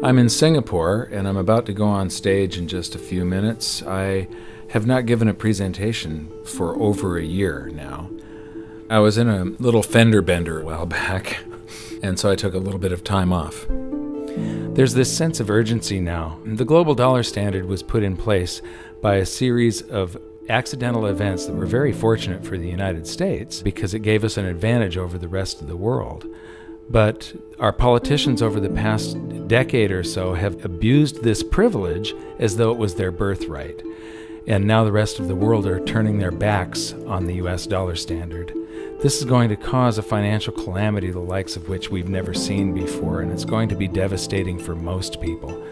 I'm in Singapore and I'm about to go on stage in just a few minutes. I have not given a presentation for over a year now. I was in a little fender bender a while back, and so I took a little bit of time off. There's this sense of urgency now. The global dollar standard was put in place by a series of accidental events that were very fortunate for the United States because it gave us an advantage over the rest of the world. But our politicians over the past decade or so have abused this privilege as though it was their birthright. And now the rest of the world are turning their backs on the US dollar standard. This is going to cause a financial calamity the likes of which we've never seen before, and it's going to be devastating for most people.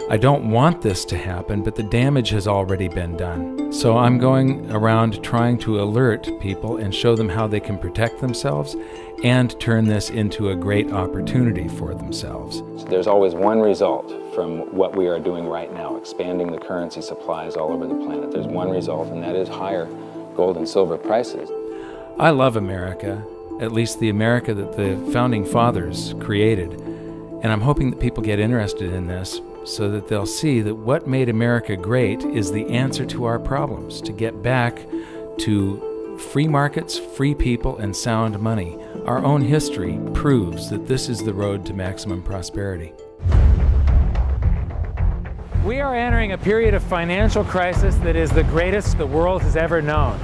I don't want this to happen, but the damage has already been done. So I'm going around trying to alert people and show them how they can protect themselves and turn this into a great opportunity for themselves. There's always one result from what we are doing right now, expanding the currency supplies all over the planet. There's one result, and that is higher gold and silver prices. I love America, at least the America that the Founding Fathers created, and I'm hoping that people get interested in this so that they'll see that what made America great is the answer to our problems, to get back to free markets, free people, and sound money. Our own history proves that this is the road to maximum prosperity. We are entering a period of financial crisis that is the greatest the world has ever known.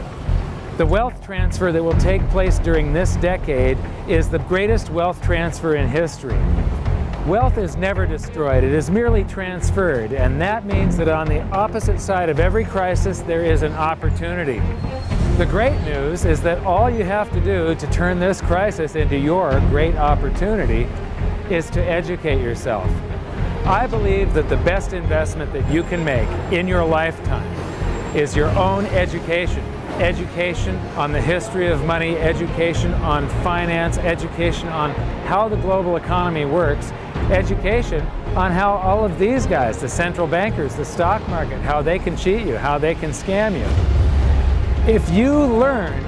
The wealth transfer that will take place during this decade is the greatest wealth transfer in history. Wealth is never destroyed, it is merely transferred, and that means that on the opposite side of every crisis there is an opportunity. The great news is that all you have to do to turn this crisis into your great opportunity is to educate yourself. I believe that the best investment that you can make in your lifetime is your own education. Education on the history of money, education on finance, education on how the global economy works, education on how all of these guys, the central bankers, the stock market, how they can cheat you, how they can scam you. If you learn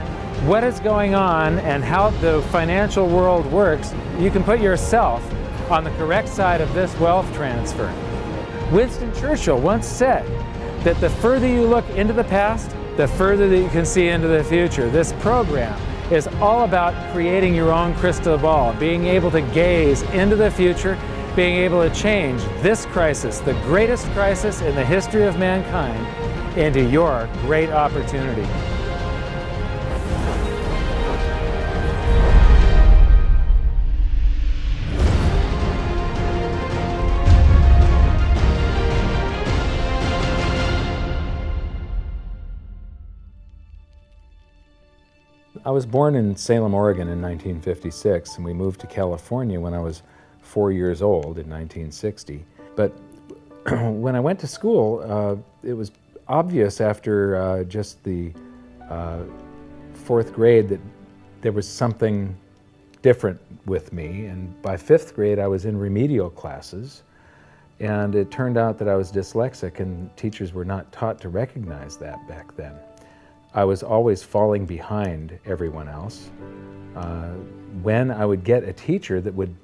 what is going on and how the financial world works, you can put yourself on the correct side of this wealth transfer. Winston Churchill once said that the further you look into the past, the further that you can see into the future. This program is all about creating your own crystal ball, being able to gaze into the future, being able to change this crisis, the greatest crisis in the history of mankind, into your great opportunity. I was born in Salem, Oregon in 1956, and we moved to California when I was 4 years old in 1960. But when I went to school, it was obvious after just the fourth grade that there was something different with me. And by fifth grade, I was in remedial classes. And it turned out that I was dyslexic, and teachers were not taught to recognize that back then. I was always falling behind everyone else. When I would get a teacher that would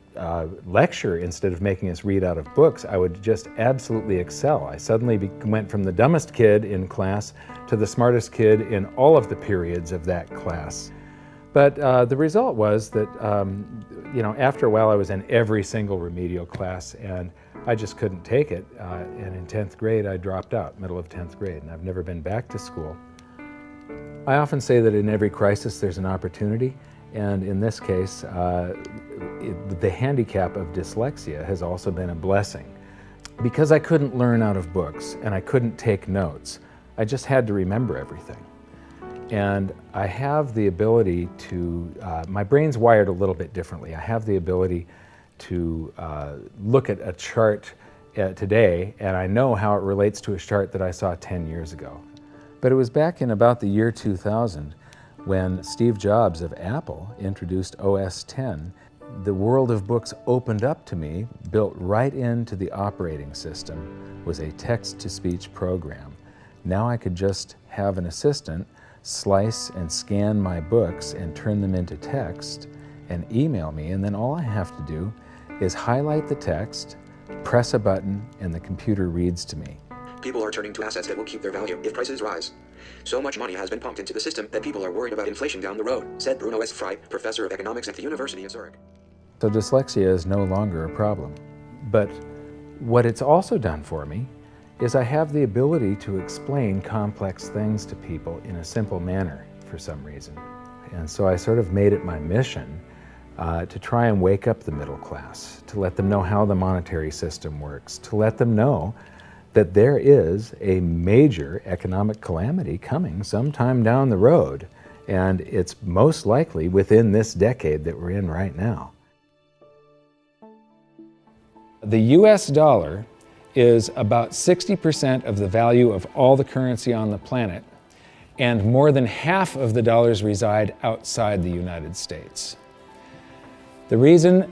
lecture instead of making us read out of books, I would just absolutely excel. I suddenly went from the dumbest kid in class to the smartest kid in all of the periods of that class. But the result was that, after a while I was in every single remedial class, and I just couldn't take it. And in 10th grade, I dropped out, middle of 10th grade, and I've never been back to school. I often say that in every crisis there's an opportunity, and in this case, the handicap of dyslexia has also been a blessing. Because I couldn't learn out of books and I couldn't take notes, I just had to remember everything. And I have the ability to, my brain's wired a little bit differently. I have the ability to look at a chart today, and I know how it relates to a chart that I saw 10 years ago. But it was back in about the year 2000 when Steve Jobs of Apple introduced OS X. The world of books opened up to me. Built right into the operating system was a text-to-speech program. Now I could just have an assistant slice and scan my books and turn them into text and email me, and then all I have to do is highlight the text, press a button and the computer reads to me. People are turning to assets that will keep their value if prices rise. So much money has been pumped into the system that people are worried about inflation down the road, said Bruno S. Frey, professor of economics at the University of Zurich. So dyslexia is no longer a problem. But what it's also done for me is I have the ability to explain complex things to people in a simple manner for some reason. And so I sort of made it my mission to try and wake up the middle class, to let them know how the monetary system works, to let them know that there is a major economic calamity coming sometime down the road, and it's most likely within this decade that we're in right now. The US dollar is about 60% of the value of all the currency on the planet, and more than half of the dollars reside outside the United States. The reason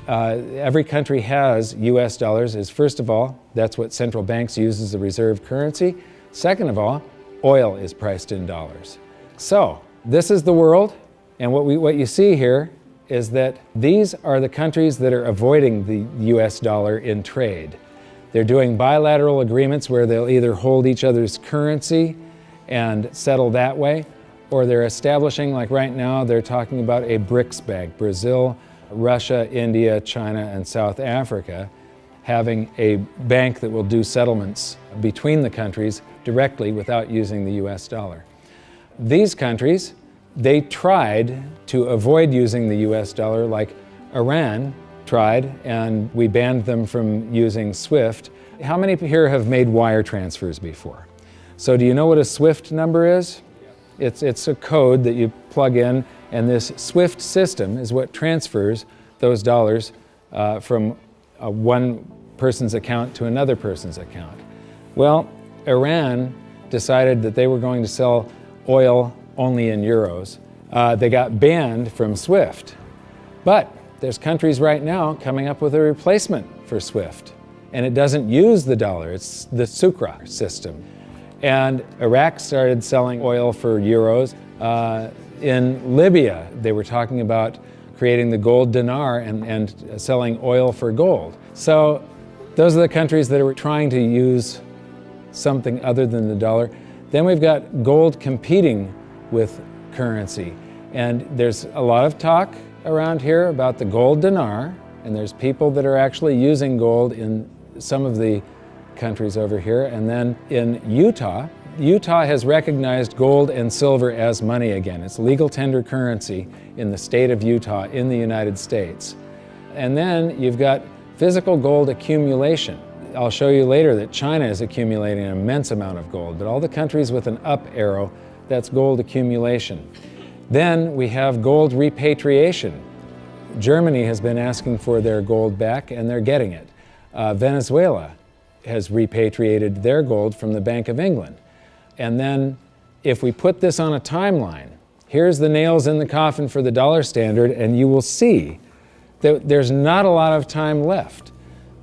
every country has US dollars is, first of all, that's what central banks use as a reserve currency. Second of all, oil is priced in dollars. So this is the world, and what you see here is that these are the countries that are avoiding the US dollar in trade. They're doing bilateral agreements where they'll either hold each other's currency and settle that way, or they're establishing, like right now, they're talking about a BRICS bank, Brazil, Russia, India, China, and South Africa, having a bank that will do settlements between the countries directly without using the US dollar. These countries, they tried to avoid using the US dollar, like Iran tried, and we banned them from using SWIFT. How many here have made wire transfers before? So do you know what a SWIFT number is? It's a code that you plug in, and this SWIFT system is what transfers those dollars from one person's account to another person's account. Well, Iran decided that they were going to sell oil only in euros. They got banned from SWIFT. But there's countries right now coming up with a replacement for SWIFT, and it doesn't use the dollar, it's the Sukra system. And Iraq started selling oil for euros. In Libya, they were talking about creating the gold dinar and selling oil for gold. So those are the countries that are trying to use something other than the dollar. Then we've got gold competing with currency. And there's a lot of talk around here about the gold dinar, and there's people that are actually using gold in some of the countries over here. And then in Utah has recognized gold and silver as money again. It's legal tender currency in the state of Utah in the United States. And then you've got physical gold accumulation. I'll show you later that China is accumulating an immense amount of gold, but all the countries with an up arrow, that's gold accumulation. Then we have gold repatriation. Germany has been asking for their gold back, and they're getting it. Venezuela has repatriated their gold from the Bank of England. And then if we put this on a timeline, here's the nails in the coffin for the dollar standard, and you will see that there's not a lot of time left.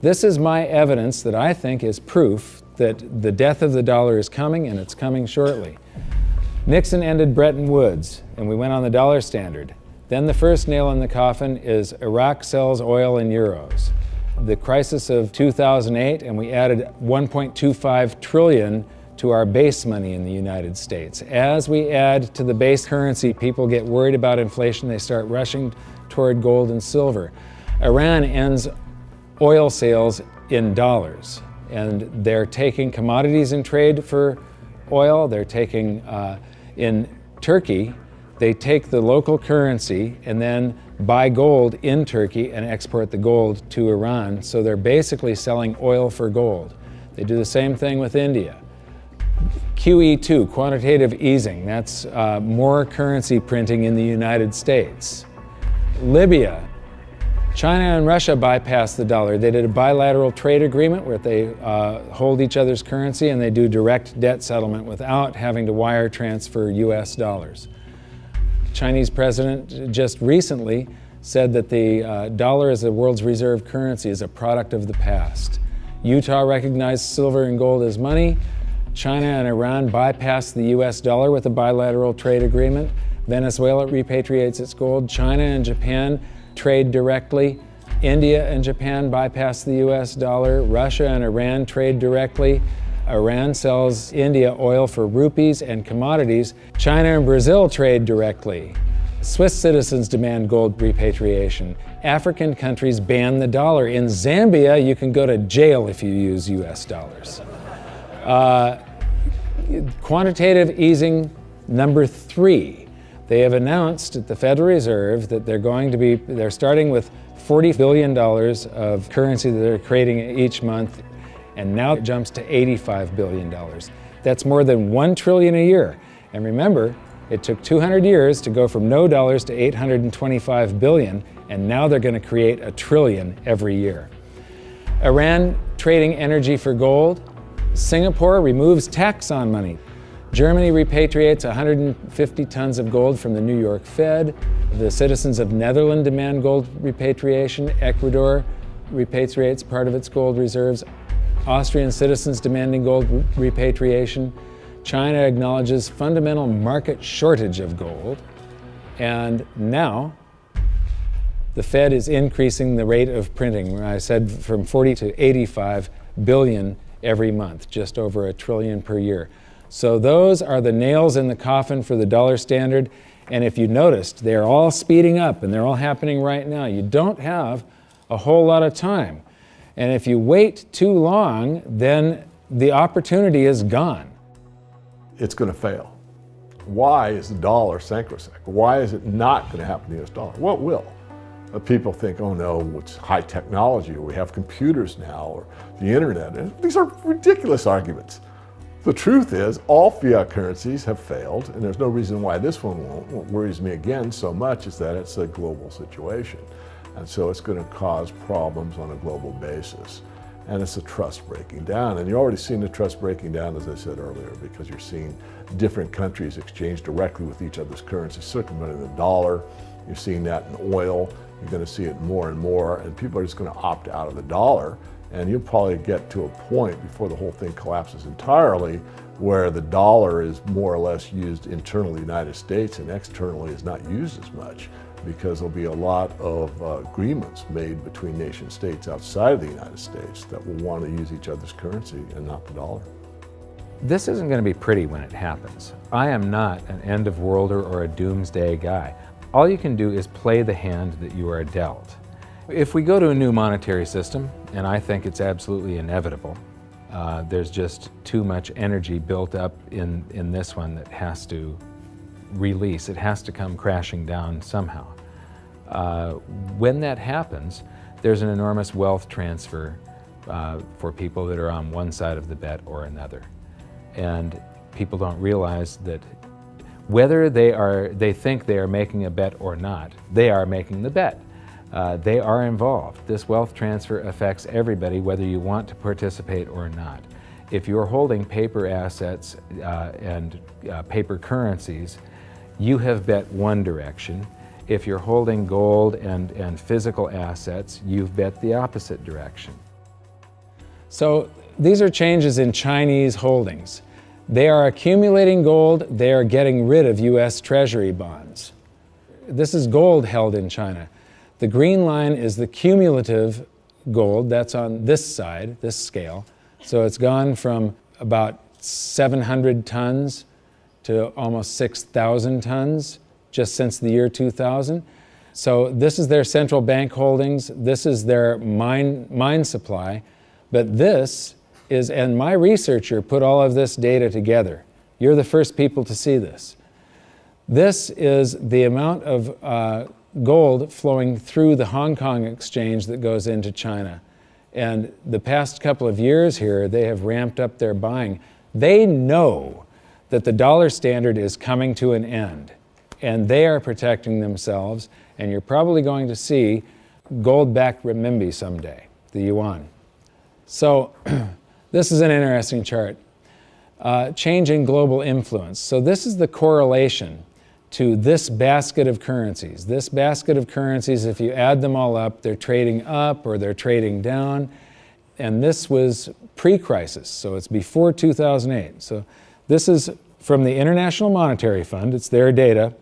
This is my evidence that I think is proof that the death of the dollar is coming, and it's coming shortly. Nixon ended Bretton Woods, and we went on the dollar standard. Then the first nail in the coffin is Iraq sells oil in euros. The crisis of 2008, and we added 1.25 trillion to our base money in the United States. As we add to the base currency, people get worried about inflation. They start rushing toward gold and silver. Iran ends oil sales in dollars, and they're taking commodities in trade for oil. They're taking, in Turkey, they take the local currency and then buy gold in Turkey and export the gold to Iran. So they're basically selling oil for gold. They do the same thing with India. QE2, quantitative easing, that's more currency printing in the United States. Libya, China and Russia bypassed the dollar. They did a bilateral trade agreement where they hold each other's currency, and they do direct debt settlement without having to wire transfer US dollars. Chinese president just recently said that the dollar as the world's reserve currency is a product of the past. Utah recognized silver and gold as money. China and Iran bypassed the US dollar with a bilateral trade agreement. Venezuela repatriates its gold. China and Japan trade directly. India and Japan bypass the US dollar. Russia and Iran trade directly. Iran sells India oil for rupees and commodities. China and Brazil trade directly. Swiss citizens demand gold repatriation. African countries ban the dollar. In Zambia, you can go to jail if you use US dollars. Quantitative easing number 3. They have announced at the Federal Reserve that they're starting with $40 billion of currency that they're creating each month, and now it jumps to $85 billion. That's more than $1 trillion a year. And remember, it took 200 years to go from no dollars to 825 billion, and now they're going to create $1 trillion every year. Iran trading energy for gold. Singapore removes tax on money. Germany repatriates 150 tons of gold from the New York Fed. The citizens of Netherlands demand gold repatriation. Ecuador repatriates part of its gold reserves. Austrian citizens demanding gold repatriation. China acknowledges fundamental market shortage of gold. And now, the Fed is increasing the rate of printing. I said from 40 to 85 billion every month, just over $1 trillion per year. So those are the nails in the coffin for the dollar standard. And if you noticed, they're all speeding up and they're all happening right now. You don't have a whole lot of time. And if you wait too long, then the opportunity is gone. It's going to fail. Why is the dollar sacrosanct? Why is it not going to happen to the US dollar? Well, it will. People think, oh no, it's high technology, or we have computers now, or the internet. And these are ridiculous arguments. The truth is, all fiat currencies have failed, and there's no reason why this one won't. What worries me again so much is that it's a global situation. And so it's going to cause problems on a global basis. And it's a trust breaking down. And you're already seeing the trust breaking down, as I said earlier, because you're seeing different countries exchange directly with each other's currencies, circumventing the dollar. You're seeing that in oil. You're going to see it more and more, and people are just going to opt out of the dollar. And you'll probably get to a point before the whole thing collapses entirely where the dollar is more or less used internally in the United States and externally is not used as much, because there'll be a lot of agreements made between nation states outside of the United States that will want to use each other's currency and not the dollar. This isn't going to be pretty when it happens. I am not an end-of-worlder or a doomsday guy. All you can do is play the hand that you are dealt. If we go to a new monetary system, and I think it's absolutely inevitable, there's just too much energy built up in this one that has to release. It has to come crashing down somehow. When that happens, there's an enormous wealth transfer for people that are on one side of the bet or another. And people don't realize that whether they think they are making a bet or not, they are making the bet. They are involved. This wealth transfer affects everybody, whether you want to participate or not. If you're holding paper assets and paper currencies, you have bet one direction. If you're holding gold and physical assets, you've bet the opposite direction. So these are changes in Chinese holdings. They are accumulating gold, they are getting rid of US Treasury bonds. This is gold held in China. The green line is the cumulative gold, that's on this side, this scale. So it's gone from about 700 tons to almost 6,000 tons just since the year 2000. So this is their central bank holdings, this is their mine supply, but this is, and my researcher put all of this data together. You're the first people to see this. This is the amount of gold flowing through the Hong Kong exchange that goes into China. And the past couple of years here, they have ramped up their buying. They know that the dollar standard is coming to an end, and they are protecting themselves, and you're probably going to see gold-backed renminbi someday, the yuan. So this is an interesting chart. Change in global influence. So this is the correlation to this basket of currencies. This basket of currencies, if you add them all up, they're trading up or they're trading down. And this was pre-crisis, so it's before 2008. So this is from the International Monetary Fund, it's their data.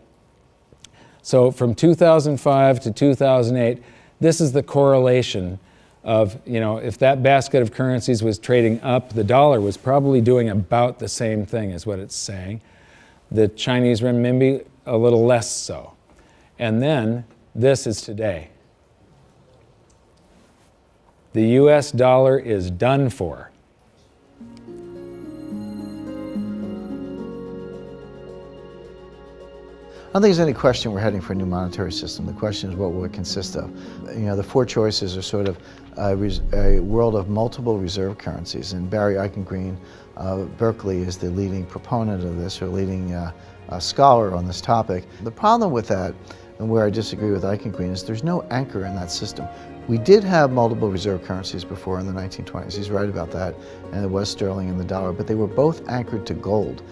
So from 2005 to 2008, This is the correlation of, if that basket of currencies was trading up, the dollar was probably doing about the same thing as what it's saying. The Chinese renminbi, a little less so. And then this is today. The US dollar is done for. I don't think there's any question we're heading for a new monetary system. The question is what will it consist of? The four choices are sort of a world of multiple reserve currencies. And Barry Eichengreen of Berkeley is the leading proponent of this, or leading scholar on this topic. The problem with that, and where I disagree with Eichengreen, is there's no anchor in that system. We did have multiple reserve currencies before in the 1920s. He's right about that. And it was sterling and the dollar, but they were both anchored to gold.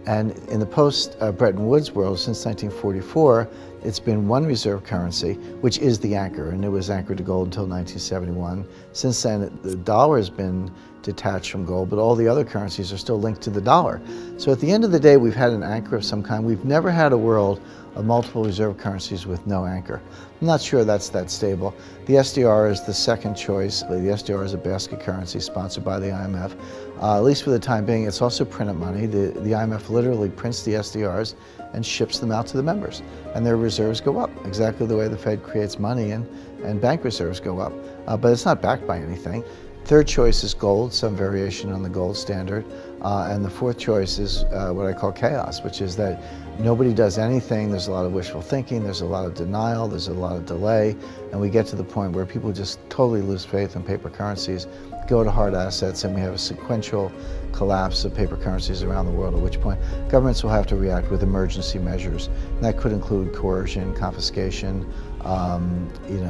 And in the post-Bretton Woods world, since 1944, it's been one reserve currency, which is the anchor, and it was anchored to gold until 1971. Since then, the dollar has been detached from gold, but all the other currencies are still linked to the dollar. So at the end of the day, we've had an anchor of some kind. We've never had a world of multiple reserve currencies with no anchor. I'm not sure that's that stable. The SDR is the second choice. The SDR is a basket currency sponsored by the IMF. At least for the time being, it's also printed money. The IMF literally prints the SDRs and ships them out to the members. And their reserves go up, exactly the way the Fed creates money and bank reserves go up. But it's not backed by anything. Third choice is gold, some variation on the gold standard. And the fourth choice is what I call chaos, which is that nobody does anything. There's a lot of wishful thinking, there's a lot of denial, there's a lot of delay, and we get to the point where people just totally lose faith in paper currencies, go to hard assets, and we have a sequential collapse of paper currencies around the world, at which point governments will have to react with emergency measures. And that could include coercion, confiscation,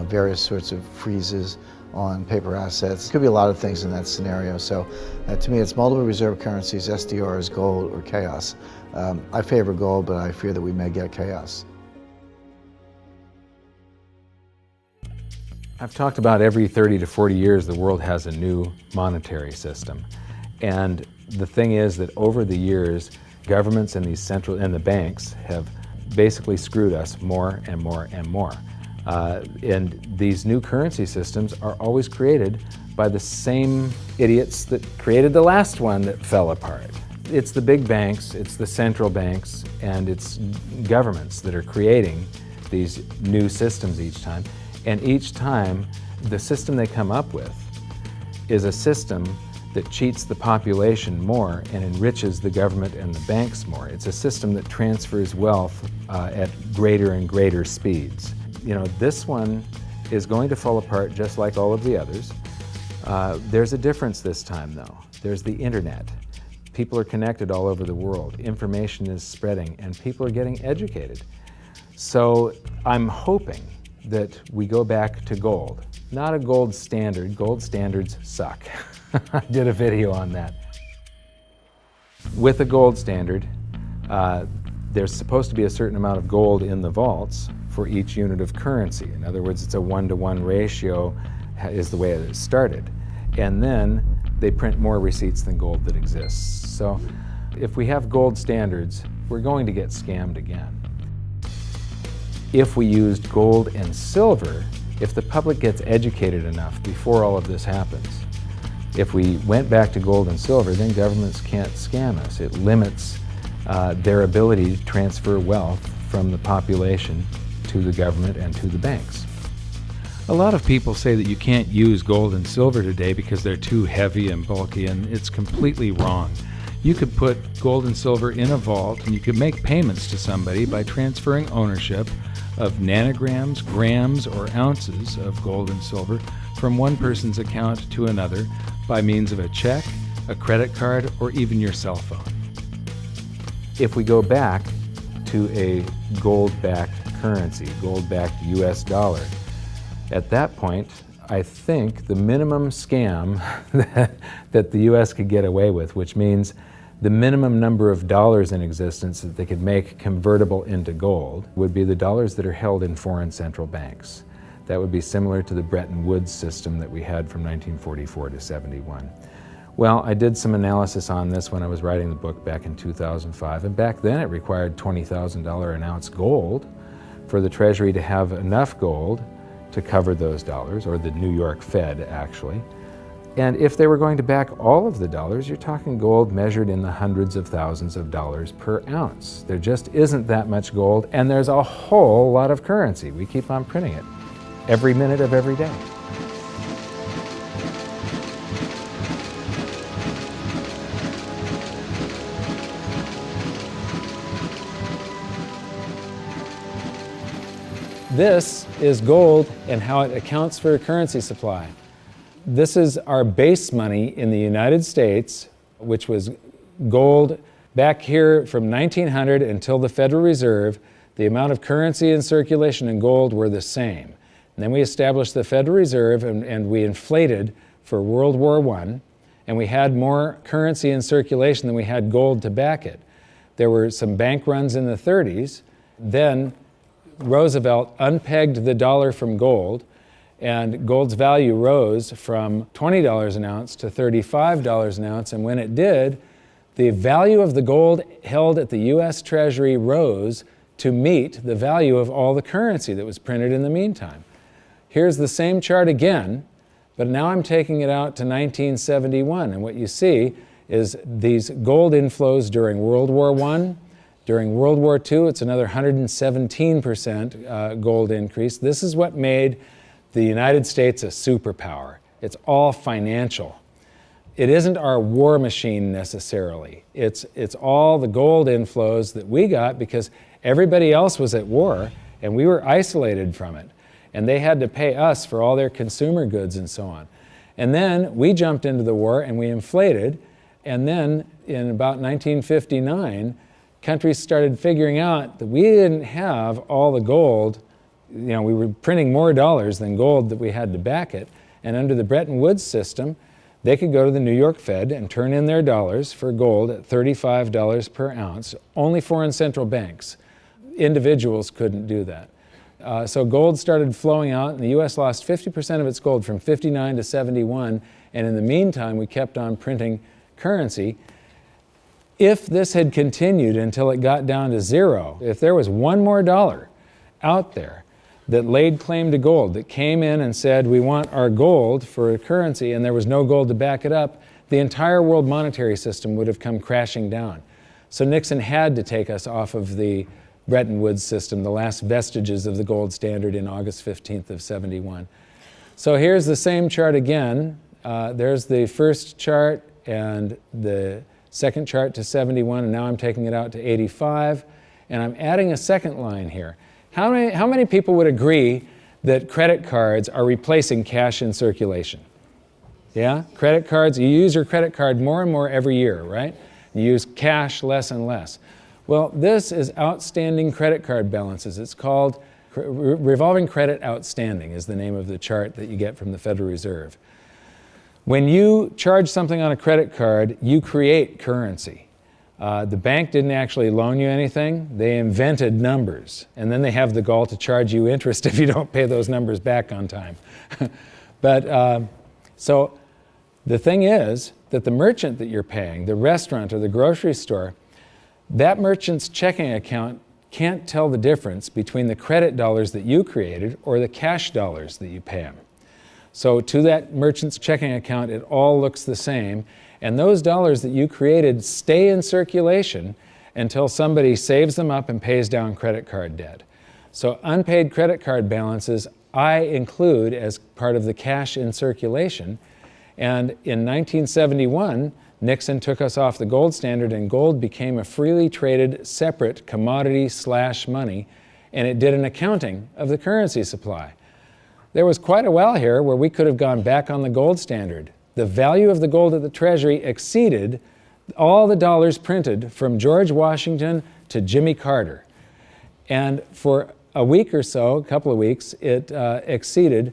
various sorts of freezes on paper assets. It could be a lot of things in that scenario. So to me, it's multiple reserve currencies, SDRs, gold, or chaos. I favor gold, but I fear that we may get chaos. I've talked about every 30 to 40 years the world has a new monetary system. And the thing is that over the years, governments and the banks have basically screwed us more and more and more. And these new currency systems are always created by the same idiots that created the last one that fell apart. It's the big banks, it's the central banks, and it's governments that are creating these new systems each time. And each time, the system they come up with is a system that cheats the population more and enriches the government and the banks more. It's a system that transfers wealth at greater and greater speeds. This one is going to fall apart just like all of the others. There's a difference this time, though. There's the internet. People are connected all over the world. Information is spreading, and people are getting educated. So I'm hoping that we go back to gold. Not a gold standard. Gold standards suck. I did a video on that. With a gold standard, there's supposed to be a certain amount of gold in the vaults for each unit of currency. In other words, it's a 1-to-1 ratio is the way it started. And then they print more receipts than gold that exists. So if we have gold standards, we're going to get scammed again. If we used gold and silver, if the public gets educated enough before all of this happens, if we went back to gold and silver, then governments can't scam us. It limits their ability to transfer wealth from the population to the government and to the banks. A lot of people say that you can't use gold and silver today because they're too heavy and bulky, and it's completely wrong. You could put gold and silver in a vault, and you could make payments to somebody by transferring ownership of nanograms, grams, or ounces of gold and silver from one person's account to another by means of a check, a credit card, or even your cell phone. If we go back to a gold-backed currency, gold-backed US dollar, at that point, I think the minimum scam that the US could get away with, which means the minimum number of dollars in existence that they could make convertible into gold, would be the dollars that are held in foreign central banks. That would be similar to the Bretton Woods system that we had from 1944 to 71. Well, I did some analysis on this when I was writing the book back in 2005, and back then it required $20,000 an ounce gold for the Treasury to have enough gold to cover those dollars, or the New York Fed actually. And if they were going to back all of the dollars, you're talking gold measured in the hundreds of thousands of dollars per ounce. There just isn't that much gold, and there's a whole lot of currency. We keep on printing it every minute of every day. This is gold and how it accounts for a currency supply. This is our base money in the United States, which was gold back here from 1900 until the Federal Reserve. The amount of currency in circulation in gold were the same. And then we established the Federal Reserve and we inflated for World War I, and we had more currency in circulation than we had gold to back it. There were some bank runs in the 30s. Then Roosevelt unpegged the dollar from gold, and gold's value rose from $20 an ounce to $35 an ounce. And when it did, the value of the gold held at the US Treasury rose to meet the value of all the currency that was printed in the meantime. Here's the same chart again, but now I'm taking it out to 1971. And what you see is these gold inflows during World War I. During World War II, it's another 117% gold increase. This is what made the United States a superpower. It's all financial. It isn't our war machine necessarily. It's all the gold inflows that we got because everybody else was at war and we were isolated from it. And they had to pay us for all their consumer goods and so on. And then we jumped into the war and we inflated. And then in about 1959, countries started figuring out that we didn't have all the gold. You know, we were printing more dollars than gold that we had to back it. And under the Bretton Woods system, they could go to the New York Fed and turn in their dollars for gold at $35 per ounce. Only foreign central banks. Individuals couldn't do that. So gold started flowing out, and the US lost 50% of its gold from 59 to 71. And in the meantime, we kept on printing currency. If this had continued until it got down to zero, if there was one more dollar out there that laid claim to gold, that came in and said, we want our gold for a currency, and there was no gold to back it up, the entire world monetary system would have come crashing down. So Nixon had to take us off of the Bretton Woods system, the last vestiges of the gold standard in August 15th of 71. So here's the same chart again. There's the first chart and the second chart to 71, and now I'm taking it out to 85, and I'm adding a second line here. How many people would agree that credit cards are replacing cash in circulation? Yeah? Credit cards, you use your credit card more and more every year, right? You use cash less and less. Well, this is outstanding credit card balances. It's called revolving credit outstanding is the name of the chart that you get from the Federal Reserve. When you charge something on a credit card, you create currency. The bank didn't actually loan you anything. They invented numbers, and then they have the gall to charge you interest if you don't pay those numbers back on time. So the thing is that the merchant that you're paying, the restaurant or the grocery store, that merchant's checking account can't tell the difference between the credit dollars that you created or the cash dollars that you pay them. So to that merchant's checking account, it all looks the same. And those dollars that you created stay in circulation until somebody saves them up and pays down credit card debt. So unpaid credit card balances I include as part of the cash in circulation. And in 1971, Nixon took us off the gold standard and gold became a freely traded separate commodity/money, and it did an accounting of the currency supply. There was quite a while here where we could have gone back on the gold standard. The value of the gold at the Treasury exceeded all the dollars printed from George Washington to Jimmy Carter. And for a week or so, a couple of weeks, it exceeded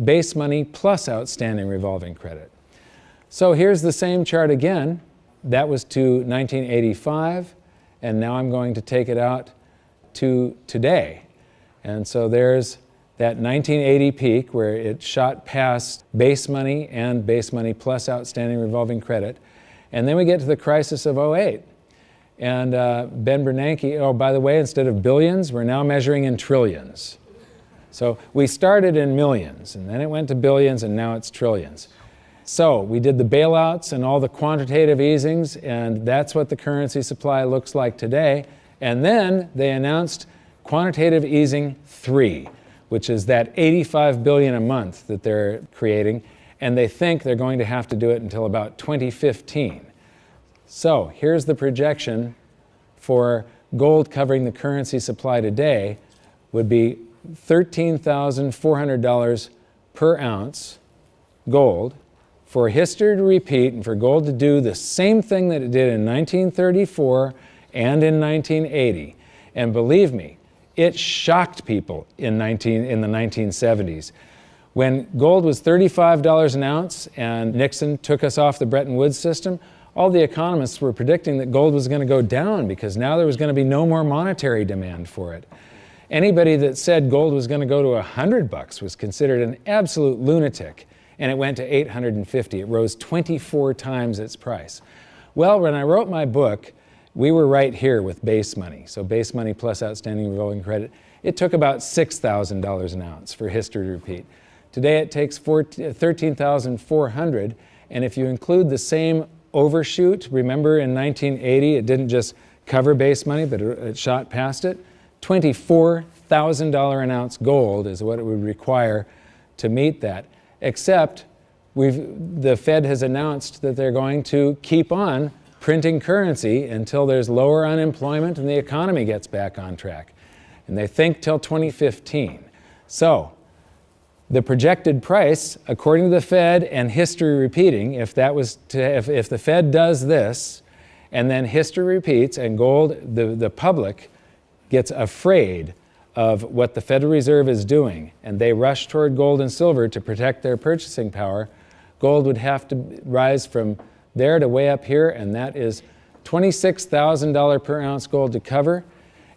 base money plus outstanding revolving credit. So here's the same chart again. That was to 1985, and now I'm going to take it out to today. And so there's that 1980 peak where it shot past base money and base money plus outstanding revolving credit. And then we get to the crisis of '08. And Ben Bernanke, oh, by the way, instead of billions, we're now measuring in trillions. So we started in millions, and then it went to billions, and now it's trillions. So we did the bailouts and all the quantitative easings, and that's what the currency supply looks like today. And then they announced quantitative easing 3, which is that 85 billion a month that they're creating, and they think they're going to have to do it until about 2015. So here's the projection for gold covering the currency supply today would be $13,400 per ounce gold, for history to repeat and for gold to do the same thing that it did in 1934 and in 1980. And believe me, it shocked people in the 1970s. When gold was $35 an ounce and Nixon took us off the Bretton Woods system, all the economists were predicting that gold was going to go down because now there was going to be no more monetary demand for it. Anybody that said gold was going to go to $100 was considered an absolute lunatic, and it went to $850. It rose 24 times its price. Well, when I wrote my book, we were right here with base money. So base money plus outstanding revolving credit. It took about $6,000 an ounce for history to repeat. Today it takes $13,400, and if you include the same overshoot, remember in 1980 it didn't just cover base money, but it shot past it. $24,000 an ounce gold is what it would require to meet that. Except the Fed has announced that they're going to keep on printing currency until there's lower unemployment and the economy gets back on track. And they think till 2015. So the projected price, according to the Fed and history repeating, if the Fed does this and then history repeats and gold, the public gets afraid of what the Federal Reserve is doing, and they rush toward gold and silver to protect their purchasing power, gold would have to rise from there to way up here, and that is $26,000 per ounce gold to cover.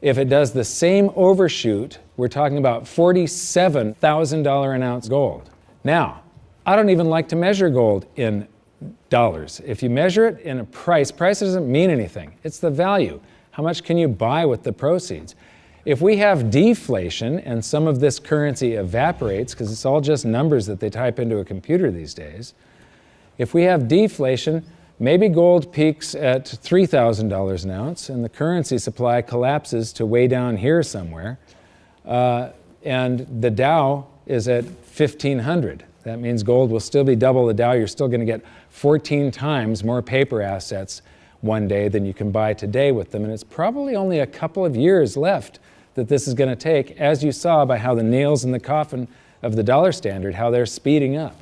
If it does the same overshoot, we're talking about $47,000 an ounce gold. Now, I don't even like to measure gold in dollars. If you measure it in a price doesn't mean anything. It's the value. How much can you buy with the proceeds? If we have deflation and some of this currency evaporates, because it's all just numbers that they type into a computer these days, if we have deflation, maybe gold peaks at $3,000 an ounce and the currency supply collapses to way down here somewhere, and the Dow is at 1,500. That means gold will still be double the Dow. You're still going to get 14 times more paper assets one day than you can buy today with them, and it's probably only a couple of years left that this is going to take, as you saw by how the nails in the coffin of the dollar standard, how they're speeding up.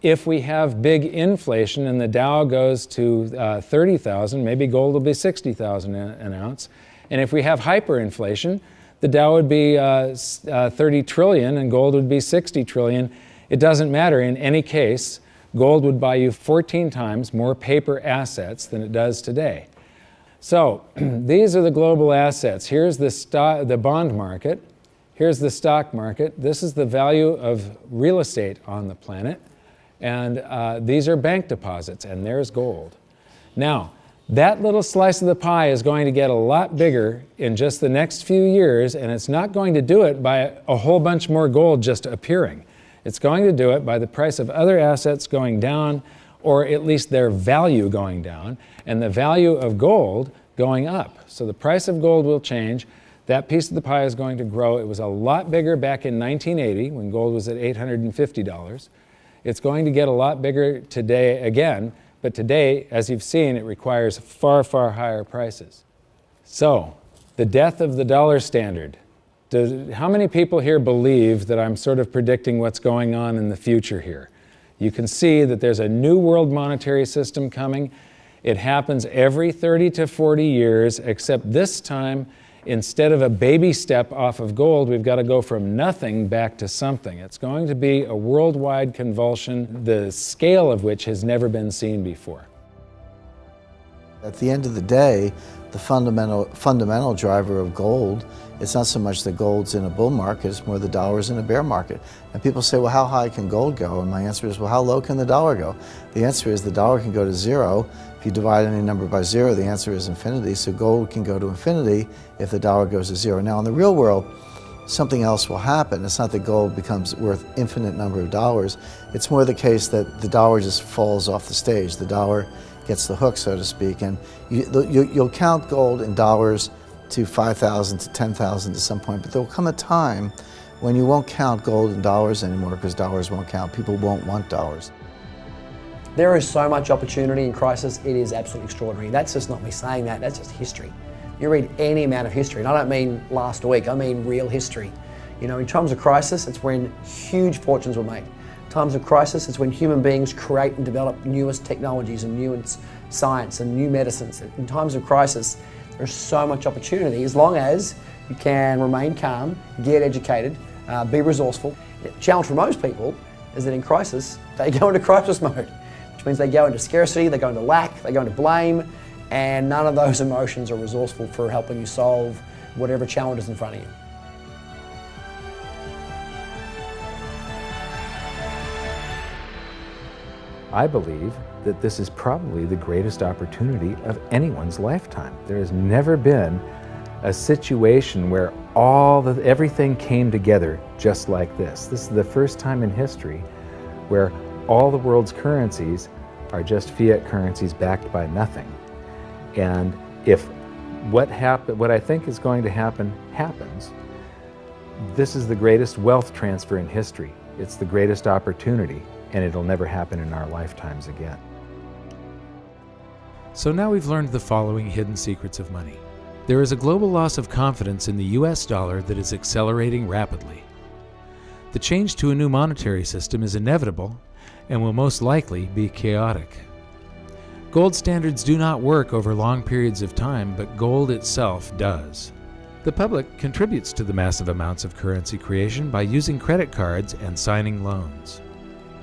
If we have big inflation and the Dow goes to 30,000, maybe gold will be 60,000 an ounce. And if we have hyperinflation, the Dow would be 30 trillion and gold would be 60 trillion. It doesn't matter. In any case, gold would buy you 14 times more paper assets than it does today. So these are the global assets. Here's the bond market. Here's the stock market. This is the value of real estate on the planet. And these are bank deposits, and there's gold. Now, that little slice of the pie is going to get a lot bigger in just the next few years, and it's not going to do it by a whole bunch more gold just appearing. It's going to do it by the price of other assets going down, or at least their value going down, and the value of gold going up. So the price of gold will change. That piece of the pie is going to grow. It was a lot bigger back in 1980 when gold was at $850. It's going to get a lot bigger today again, but today, as you've seen, it requires far, far higher prices. So, the death of the dollar standard. How many people here believe that I'm sort of predicting what's going on in the future here? You can see that there's a new world monetary system coming. It happens every 30 to 40 years, except this time, instead of a baby step off of gold, we've got to go from nothing back to something. It's going to be a worldwide convulsion, the scale of which has never been seen before. At the end of the day, the fundamental driver of gold, it's not so much that gold's in a bull market, it's more the dollar's in a bear market. And people say, well, how high can gold go? And my answer is, well, how low can the dollar go? The answer is the dollar can go to zero. If you divide any number by zero, the answer is infinity. So gold can go to infinity if the dollar goes to zero. Now, in the real world, something else will happen. It's not that gold becomes worth infinite number of dollars. It's more the case that the dollar just falls off the stage. The dollar gets the hook, so to speak, and you'll count gold in dollars to 5,000 to 10,000 to some point, but there will come a time when you won't count gold in dollars anymore because dollars won't count. People won't want dollars. There is so much opportunity in crisis, it is absolutely extraordinary. That's just not me saying that, that's just history. You read any amount of history, and I don't mean last week, I mean real history. You know, in times of crisis, it's when huge fortunes were made. Times of crisis, it's when human beings create and develop newest technologies and newest science and new medicines. In times of crisis, there's so much opportunity as long as you can remain calm, get educated, be resourceful. The challenge for most people is that in crisis, they go into crisis mode, which means they go into scarcity, they go into lack, they go into blame, and none of those emotions are resourceful for helping you solve whatever challenge is in front of you. I believe that this is probably the greatest opportunity of anyone's lifetime. There has never been a situation where everything came together just like this. This is the first time in history where all the world's currencies are just fiat currencies backed by nothing. And if what I think is going to happen happens, this is the greatest wealth transfer in history. It's the greatest opportunity, and it'll never happen in our lifetimes again. So now we've learned the following hidden secrets of money. There is a global loss of confidence in the US dollar that is accelerating rapidly. The change to a new monetary system is inevitable and will most likely be chaotic. Gold standards do not work over long periods of time, but gold itself does. The public contributes to the massive amounts of currency creation by using credit cards and signing loans.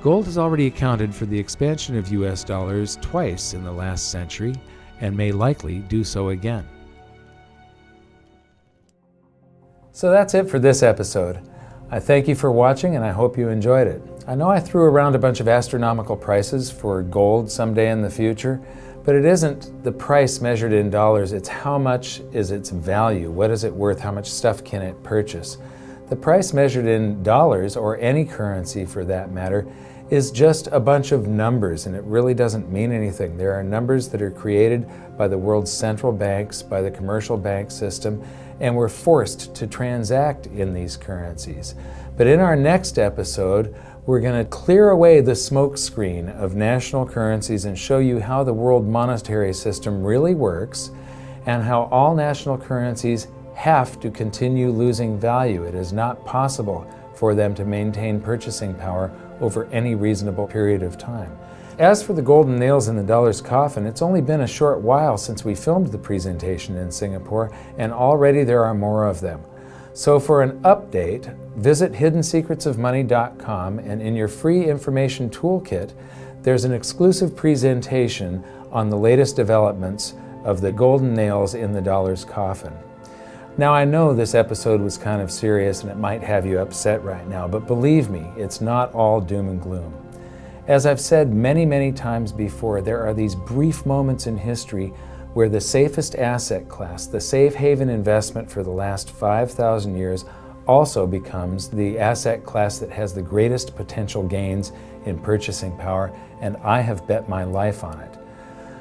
Gold has already accounted for the expansion of US dollars twice in the last century and may likely do so again. So that's it for this episode. I thank you for watching, and I hope you enjoyed it. I know I threw around a bunch of astronomical prices for gold someday in the future, but it isn't the price measured in dollars, it's how much is its value, what is it worth, how much stuff can it purchase. The price measured in dollars, or any currency for that matter, is just a bunch of numbers, and it really doesn't mean anything. There are numbers that are created by the world's central banks, by the commercial bank system, and we're forced to transact in these currencies. But in our next episode, we're going to clear away the smoke screen of national currencies and show you how the world monetary system really works and how all national currencies have to continue losing value. It is not possible for them to maintain purchasing power over any reasonable period of time. As for the golden nails in the dollar's coffin, it's only been a short while since we filmed the presentation in Singapore, and already there are more of them. So for an update, visit hiddensecretsofmoney.com, and in your free information toolkit, there's an exclusive presentation on the latest developments of the golden nails in the dollar's coffin. Now, I know this episode was kind of serious and it might have you upset right now, but believe me, it's not all doom and gloom. As I've said many, many times before, there are these brief moments in history where the safest asset class, the safe haven investment for the last 5,000 years, also becomes the asset class that has the greatest potential gains in purchasing power, and I have bet my life on it.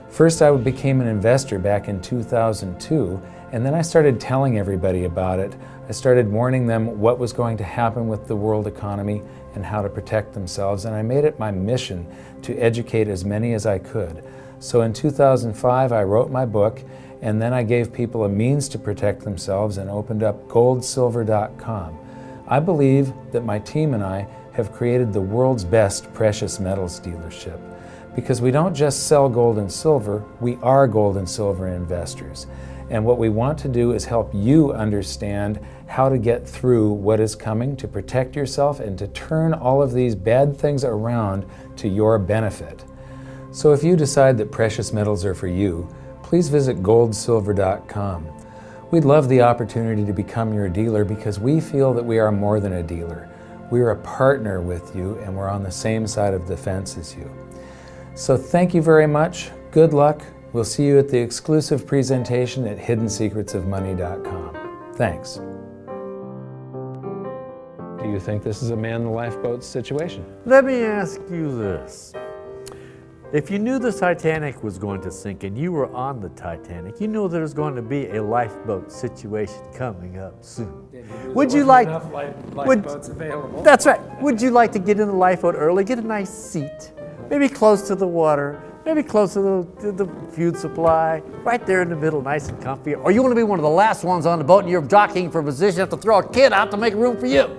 First, I became an investor back in 2002, and then I started telling everybody about it. I started warning them what was going to happen with the world economy and how to protect themselves, and I made it my mission to educate as many as I could. So in 2005, I wrote my book, and then I gave people a means to protect themselves and opened up goldsilver.com. I believe that my team and I have created the world's best precious metals dealership, because we don't just sell gold and silver, we are gold and silver investors. And what we want to do is help you understand how to get through what is coming, to protect yourself, and to turn all of these bad things around to your benefit. So if you decide that precious metals are for you, please visit goldsilver.com. We'd love the opportunity to become your dealer because we feel that we are more than a dealer. We're a partner with you, and we're on the same side of the fence as you. So thank you very much. Good luck. We'll see you at the exclusive presentation at hiddensecretsofmoney.com. Thanks. you think this is a man in the lifeboat situation? Let me ask you this. If you knew the Titanic was going to sink and you were on the Titanic, you know there's going to be a lifeboat situation coming up soon. Would you like lifeboats available? That's right. Would you like to get in the lifeboat early, get a nice seat, maybe close to the water, maybe close to the food supply, right there in the middle, nice and comfy? Or you want to be one of the last ones on the boat and you're jockeying for position, you have to throw a kid out to make room for you.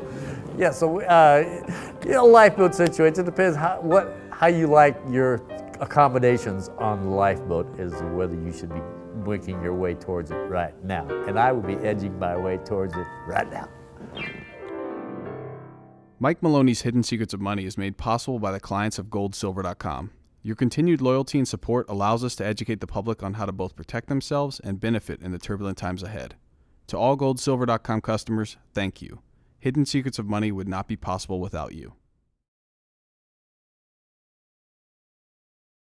Yeah, so lifeboat situation depends how you like your accommodations on the lifeboat as to whether you should be making your way towards it right now. And I would be edging my way towards it right now. Mike Maloney's Hidden Secrets of Money is made possible by the clients of goldsilver.com. Your continued loyalty and support allows us to educate the public on how to both protect themselves and benefit in the turbulent times ahead. To all goldsilver.com customers, thank you. Hidden Secrets of Money would not be possible without you.